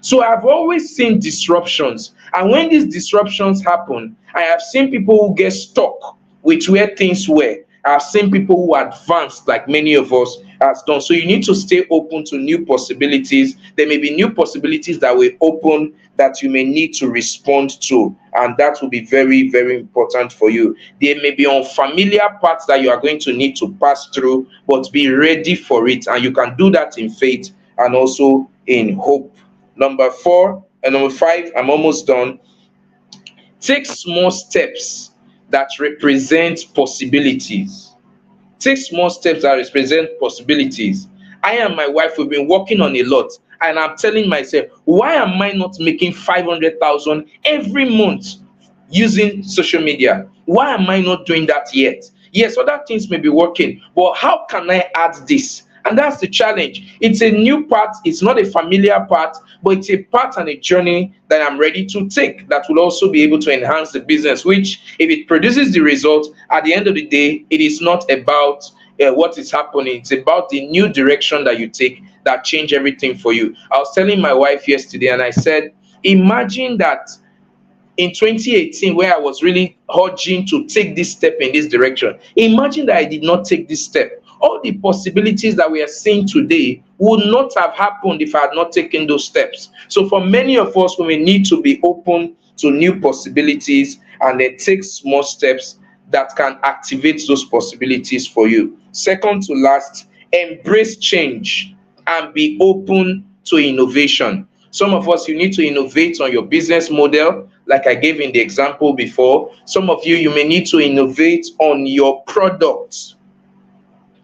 So I've always seen disruptions, and when these disruptions happen, I have seen people who get stuck with where things were. I've seen people who advanced, like many of us has done. So you need to stay open to new possibilities. There may be new possibilities that will open that you may need to respond to, and that will be very, very important for you. There may be unfamiliar parts that you are going to need to pass through, but be ready for it, and you can do that in faith and also in hope. Number four and number five, I'm almost done. Take small steps that represent possibilities. Take small steps that represent possibilities. I and my wife, we've been working on a lot, and I'm telling myself, why am I not making 500,000 every month using social media? Why am I not doing that yet? Yes, other things may be working, but how can I add this? And that's the challenge. It's a new path. It's not a familiar path, but it's a path and a journey that I'm ready to take that will also be able to enhance the business, which if it produces the result, at the end of the day, it is not about what is happening. It's about the new direction that you take that change everything for you. I was telling my wife yesterday, and I said, imagine that in 2018, where I was really urging to take this step in this direction, imagine that I did not take this step. All the possibilities that we are seeing today would not have happened if I had not taken those steps. So for many of us, we may need to be open to new possibilities and then take small steps that can activate those possibilities for you. Second to last, embrace change and be open to innovation. Some of us, you need to innovate on your business model, like I gave in the example before. Some of you, you may need to innovate on your products.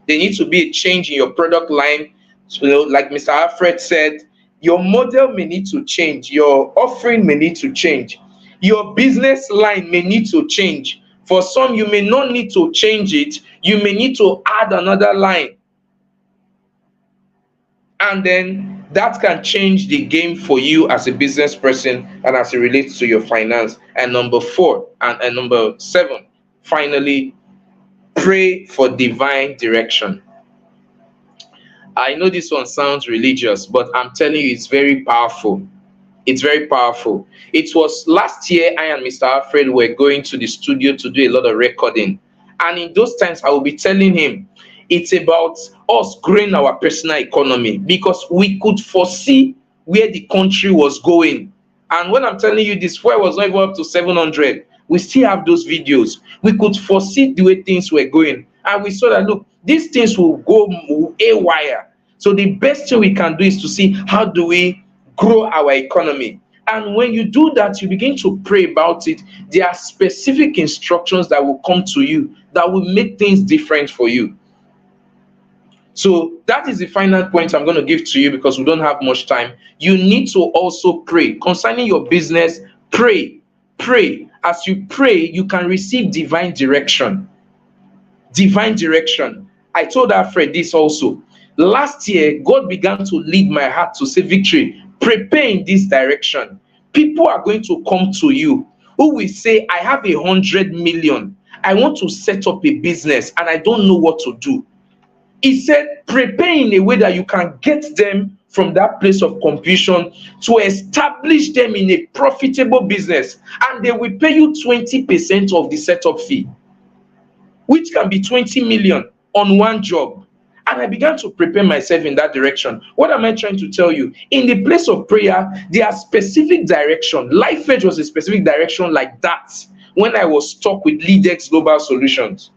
There needs to be a change in your product line. So, like Mr. Alfred said, your model may need to change. Your offering may need to change. Your business line may need to change. For some, you may not need to change it. You may need to add another line. And then that can change the game for you as a business person and as it relates to your finance. And number four, and number seven, finally, pray for divine direction. I know this one sounds religious, but I'm telling you, it's very powerful. It's very powerful. It was last year, I and Mr. Alfred were going to the studio to do a lot of recording. And in those times, I will be telling him, it's about us growing our personal economy, because we could foresee where the country was going. And when I'm telling you this, fuel was not even up to 700. We still have those videos. We could foresee the way things were going. And we saw that, look, these things will go haywire. So the best thing we can do is to see how do we grow our economy. And when you do that, you begin to pray about it. There are specific instructions that will come to you that will make things different for you. So that is the final point I'm going to give to you because we don't have much time. You need to also pray concerning your business. Pray, pray. As you pray, you can receive divine direction. Divine direction. I told Alfred this also. Last year, God began to lead my heart to say, Victory, prepare in this direction. People are going to come to you who will say, I have 100 million. I want to set up a business and I don't know what to do. He said, prepare in a way that you can get them from that place of confusion to establish them in a profitable business, and they will pay you 20% of the setup fee, which can be 20 million on one job. And I began to prepare myself in that direction. What am I trying to tell you? In the place of prayer, there are specific direction. Life Edge was a specific direction like that when I was stuck with LeadX Global Solutions.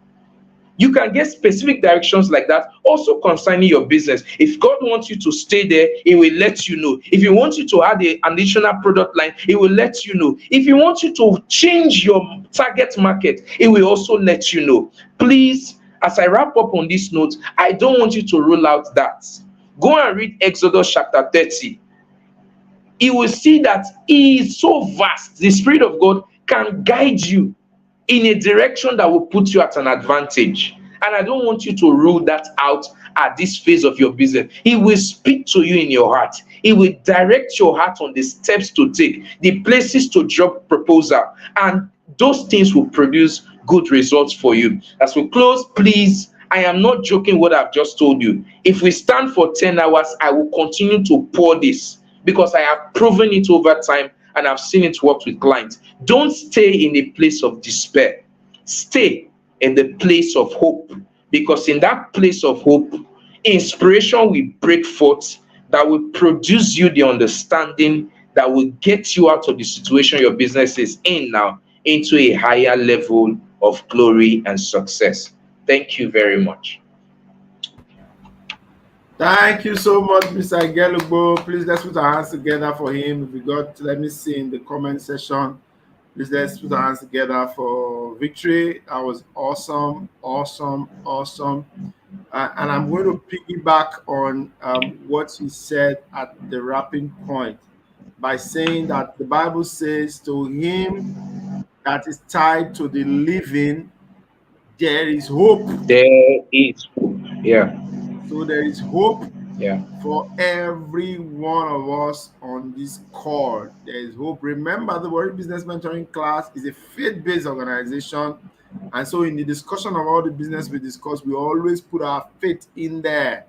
You can get specific directions like that also concerning your business. If God wants you to stay there, He will let you know. If He wants you to add an additional product line, He will let you know. If He wants you to change your target market, He will also let you know. Please, as I wrap up on this note, I don't want you to rule out that. Go and read Exodus chapter 30. You will see that He is so vast. The Spirit of God can guide you in a direction that will put you at an advantage. And I don't want you to rule that out at this phase of your business. He will speak to you in your heart. He will direct your heart on the steps to take, the places to drop proposal, and those things will produce good results for you. As we close, please, I am not joking what I've just told you. If we stand for 10 hours, I will continue to pour this because I have proven it over time and I've seen it work with clients. Don't stay in a place of despair. Stay in the place of hope, because in that place of hope, inspiration will break forth that will produce you the understanding that will get you out of the situation your business is in now into a higher level of glory and success. Thank you very much. Thank you so much, Mr. Gelubo. Please let's put our hands together for him. If we got, let me see in the comment section. Please let's put our hands together for Victory. That was awesome, awesome, awesome. And I'm going to piggyback on what he said at the wrapping point by saying that the Bible says, to him that is tied to the living, there is hope. There is hope. Yeah. So there is hope Yeah. for every one of us on this call. There is hope. Remember, the Warri Business Mentoring Class is a faith-based organization. And so in the discussion of all the business we discuss, we always put our faith in there.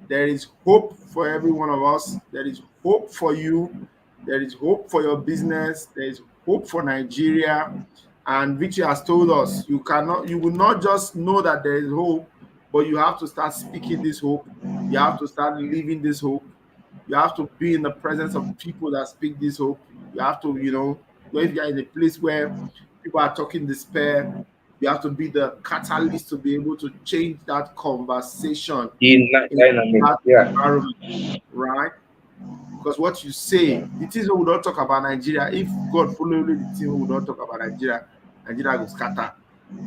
There is hope for every one of us. There is hope for you. There is hope for your business. There is hope for Nigeria. And Victory has told us, you will not just know that there is hope, but you have to start speaking this hope. You have to start living this hope. You have to be in the presence of people that speak this hope. You have to, if you're in a place where people are talking despair, you have to be the catalyst to be able to change that conversation In that dynamic. that Yeah. environment, right? Because what you say, the things we don't talk about Nigeria. If God follow the things we don't talk about Nigeria, Nigeria will scatter.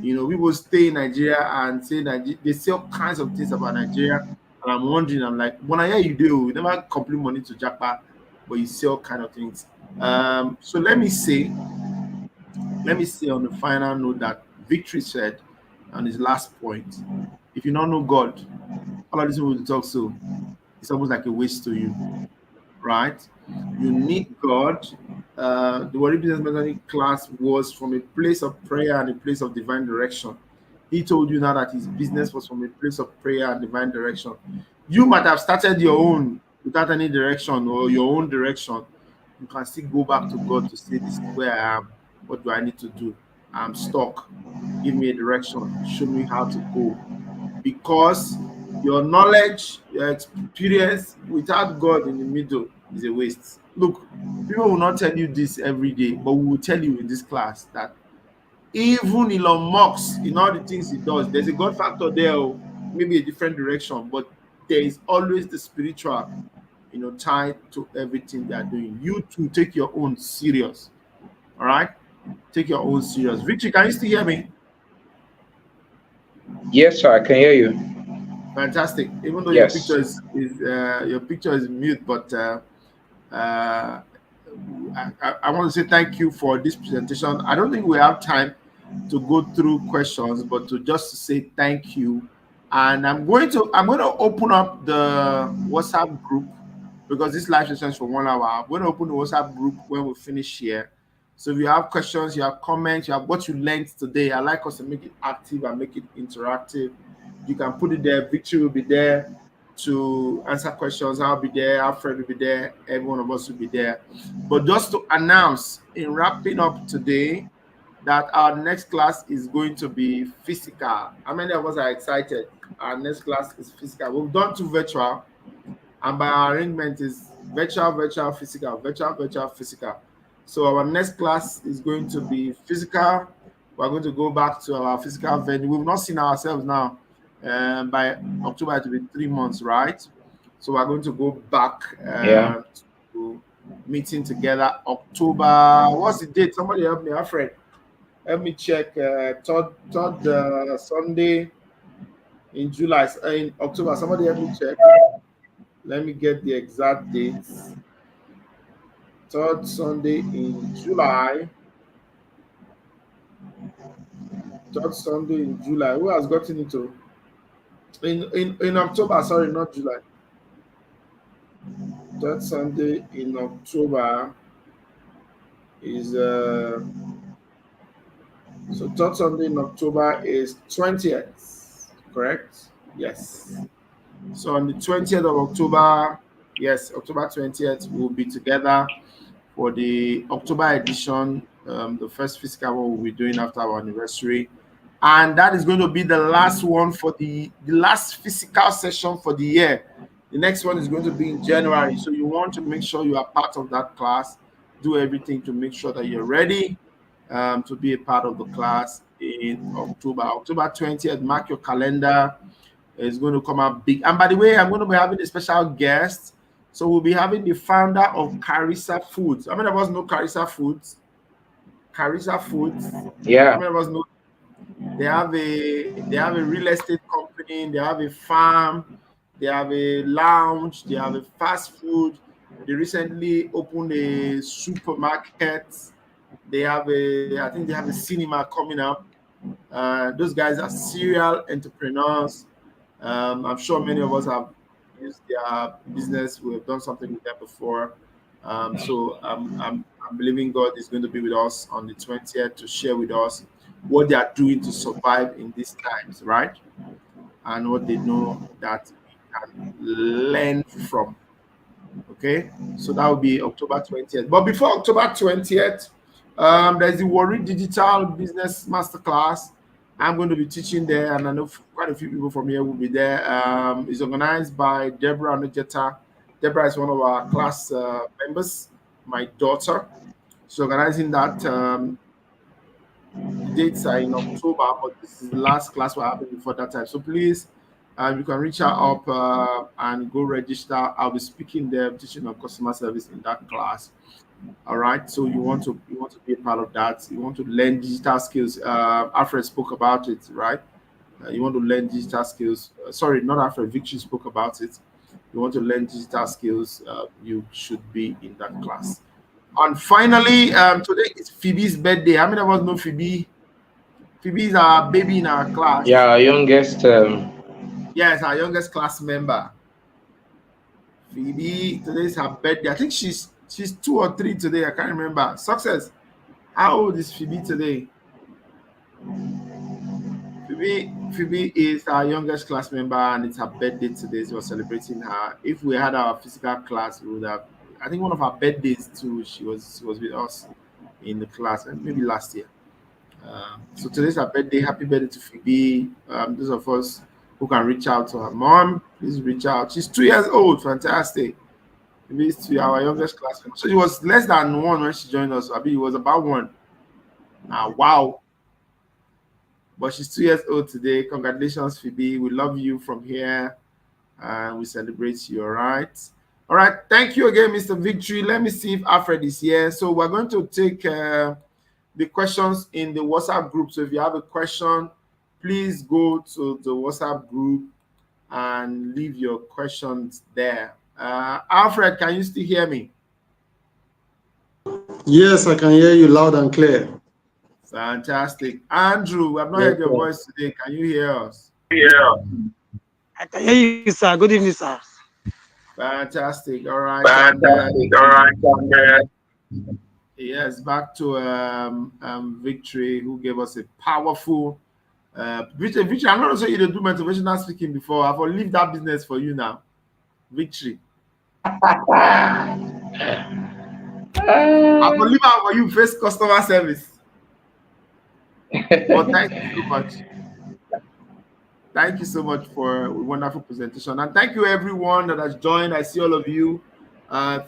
We will stay in Nigeria and say Nigeria. They say all kinds of things about Nigeria, and I'm wondering. I'm like, when I hear you do, you never complete money to Japa, but you say all kind of things. So let me say on the final note that Victory said on his last point: if you don't know God, all of this we will talk so it's almost like a waste to you, right? You need God. The Warri Business Mentoring class was from a place of prayer and a place of divine direction. He told you now that his business was from a place of prayer and divine direction. You might have started your own without any direction or your own direction. You can still go back to God to say, this is where I am. What do I need to do? I'm stuck. Give me a direction. Show me how to go. Because your knowledge, your experience without God in the middle is a waste. Look, people will not tell you this every day, but we will tell you in this class that even Elon Musk, in all the things he does, there's a God factor there, maybe a different direction, but there is always the spiritual, tied to everything they are doing. You too, take your own serious. All right? Take your own serious. Victory, can you still hear me? Yes, sir. I can hear you. Fantastic. Even though Yes. your picture is mute, but uh, I want to say thank you for this presentation. I don't think we have time to go through questions, but to just to say thank you. And I'm going to open up the WhatsApp group because this live session is for 1 hour. I'm going to open the WhatsApp group when we finish here. So if you have questions, you have comments, you have what you learned today, I like us to make it active and make it interactive. You can put it there. Victory will be there to answer questions. I'll be there. Alfred will be there. Every one of us will be there. But just to announce, in wrapping up today, that our next class is going to be physical. How many of us are excited? Our next class is physical. We've done two virtual, and by our arrangement is virtual, virtual, physical, virtual, virtual, physical. So our next class is going to be physical. We're going to go back to our physical venue. We've not seen ourselves now. By October, it will be 3 months, right? So we're going to go back Yeah. to meeting together. October, what's the date? Somebody help me, Alfred. Let me check. Third Sunday in July, in October. Somebody help me check. Let me get the exact dates. Third Sunday in July. Third Sunday in July. Who has gotten into in October? Sorry, not July. Third Sunday in October is so third Sunday in October is 20th. Correct? Yes. So on the 20th of October, yes, October 20th, we'll be together for the October edition, the first physical one we'll be doing after our anniversary. And that is going to be the last one for the last physical session for the year. The next one is going to be in January. So you want to make sure you are part of that class. Do everything to make sure that you're ready to be a part of the class in October. October 20th, mark your calendar. It's going to come out big. And by the way, I'm going to be having a special guest. So we'll be having the founder of Carissa Foods. How many of us know Carissa Foods? Carissa Foods. How Yeah. many of us know? They have a real estate company. They have a farm. They have a lounge. They have a fast food. They recently opened a supermarket. I think they have a cinema coming up. Those guys are serial entrepreneurs. I'm sure many of us have used their business. We have done something with them before. I'm believing God is going to be with us on the 20th to share with us what they are doing to survive in these times, right? And what they know that we can learn from. Okay, so that will be October 20th. But before October 20th, there's the Warri Digital Business Masterclass. I'm going to be teaching there, and I know quite a few people from here will be there. It's organized by Deborah Nujeta. Deborah is one of our class members, my daughter. She's organizing that. The dates are in October, but this is the last class we're having before that time. So please, you can reach her up and go register. I'll be speaking there, teaching on customer service in that class. All right. So you want to be a part of that. You want to learn digital skills. Alfred spoke about it, right? You want to learn digital skills. Sorry, not Alfred. Victory spoke about it. You want to learn digital skills. You should be in that class. And finally, today is Phoebe's birthday. How many of us know Phoebe? Phoebe is our baby in our Yeah. class. Our youngest. Yes, our youngest class member. Phoebe, today is her birthday. I think she's 2 or 3 today. I can't remember. Success. How old is Phoebe today? Phoebe is our youngest class member, and it's her birthday today. So we're celebrating her. If we had our physical class, we would have. I think one of her birthdays too. She was with us in the class, and maybe last year. So today's her birthday. Happy birthday to Phoebe. Those of us who can reach out to her mom, please reach out. She's 2 years old. Fantastic. Phoebe is our youngest class member. So she was less than 1 when she joined us. I mean, it was about 1. Wow. But she's 2 years old today. Congratulations, Phoebe. We love you from here. And we celebrate you. All right. All right. Thank you again, Mr. Victory. Let me see if Alfred is here. So we're going to take the questions in the WhatsApp group. So if you have a question, please go to the WhatsApp group and leave your questions there. Alfred, can you still hear me? Yes, I can hear you loud and clear. Fantastic. Andrew, I've not Yes, heard your sir. voice today. Can you hear us? Yeah. I can hear you, sir. Good evening, sir. Fantastic. All right. And Fantastic. All right. yes, back to Victory, who gave us a powerful Victory. I'm not sure you do motivational speaking before. I've leave that business for you now. Victory. I've leave out for you face customer service. But thank you so much. Thank you so much for a wonderful presentation. And thank you everyone that has joined. I see all of you.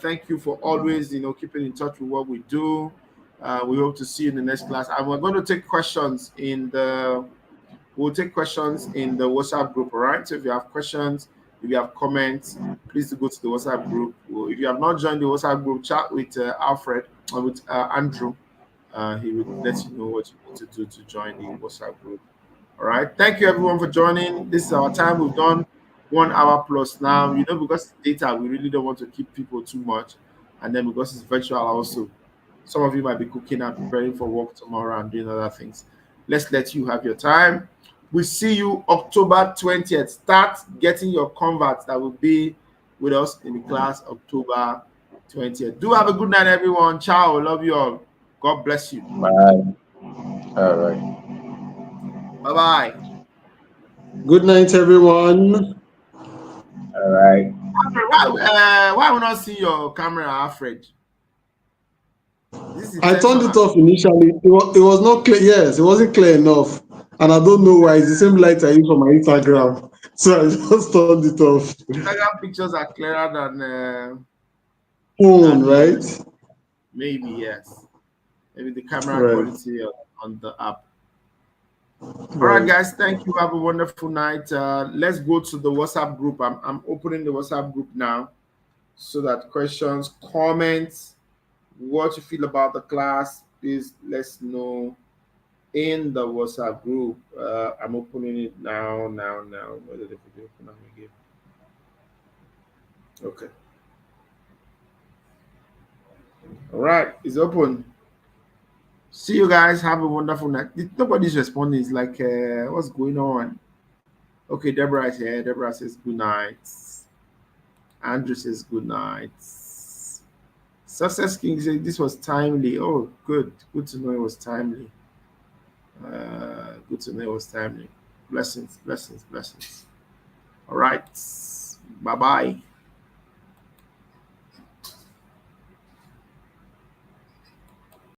Thank you for always, keeping in touch with what we do. We hope to see you in the next class. And we're going to take questions we'll take questions in the WhatsApp group, all right? So if you have questions, if you have comments, please do go to the WhatsApp group. If you have not joined the WhatsApp group, chat with Alfred or with Andrew. He will let you know what you need to do to join the WhatsApp group. All right. Thank you everyone for joining. This is our time. We've done 1 hour plus now. Because it's data, we really don't want to keep people too much. And then because it's virtual also, some of you might be cooking and preparing for work tomorrow and doing other things. Let's let you have your time. We see you October 20th. Start getting your converts that will be with us in the class October 20th. Do have a good night, everyone. Ciao. Love you all. God bless you. Bye. All right. Bye-bye. Good night, everyone. All right. Alfred, why we not see your camera, Alfred? This is I turned it intentional. off initially. It was not clear. Yes, it wasn't clear enough. And I don't know why. It's the same light I use for my Instagram. So I just turned it off. Instagram pictures are clearer Phone, than the right? maybe, yes. Maybe the camera Right. quality on the app. All right, Right. guys. Thank you. Have a wonderful night. Let's go to the WhatsApp group. I'm opening the WhatsApp group now so that questions, comments, what you feel about the class, please let's know in the WhatsApp group. I'm opening it now. Where did the video open again? Okay. All right. It's open. See you guys. Have a wonderful night. Nobody's responding. It's like, what's going on? Okay, Deborah is here. Deborah says good night. Andrew says good night. Success King said this was timely. Oh, good. Good to know it was timely. Good to know it was timely. Blessings, blessings, blessings. All right. Bye bye.